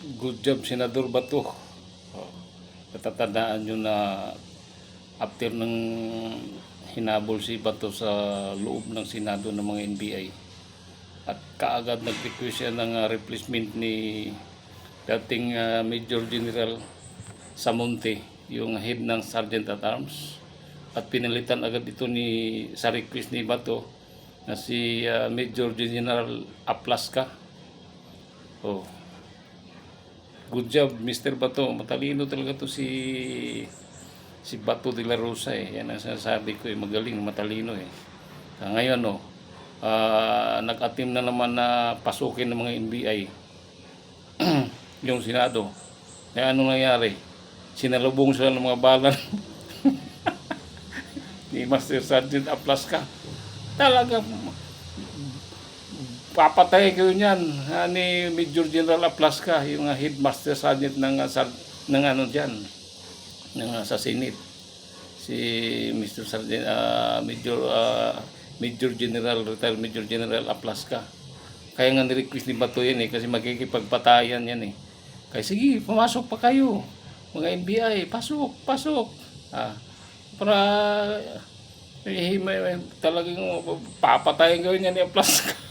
Good job, Senador Bato. Oh, natatandaan nyo na after ng hinabol si Bato sa loob ng Senado ng mga NBI at kaagad nag-request siya ng replacement ni dating Major General Samonte, yung head ng Sergeant at Arms, at pinalitan agad ito sa request ni Bato na si Major General Aplaska. Oh, good job, Mr. Bato. Matalino talaga to si Bato de la Rosa eh. Yan ang sinasabi ko eh, magaling, matalino eh. Ngayon no, nag-atim na naman na pasukin ng mga NBI yung Senado. Kaya ano nangyari? Sinalubong sila ng mga bala ni Master Sergeant Aplaska. Talaga papatay kayo niyan ni Major General Aplaska, yung headmaster sergeant ng ano diyan sa Senate, si Mr. Sergeant Major General retired Major General Aplaska. Kaya nga ni-request ni Bato yan eh, kasi magkikipagpatayan yan eh. Kaya sige, pumasok pa kayo mga NBI, pasok para talagang papatayin kayo niya ni Aplaska.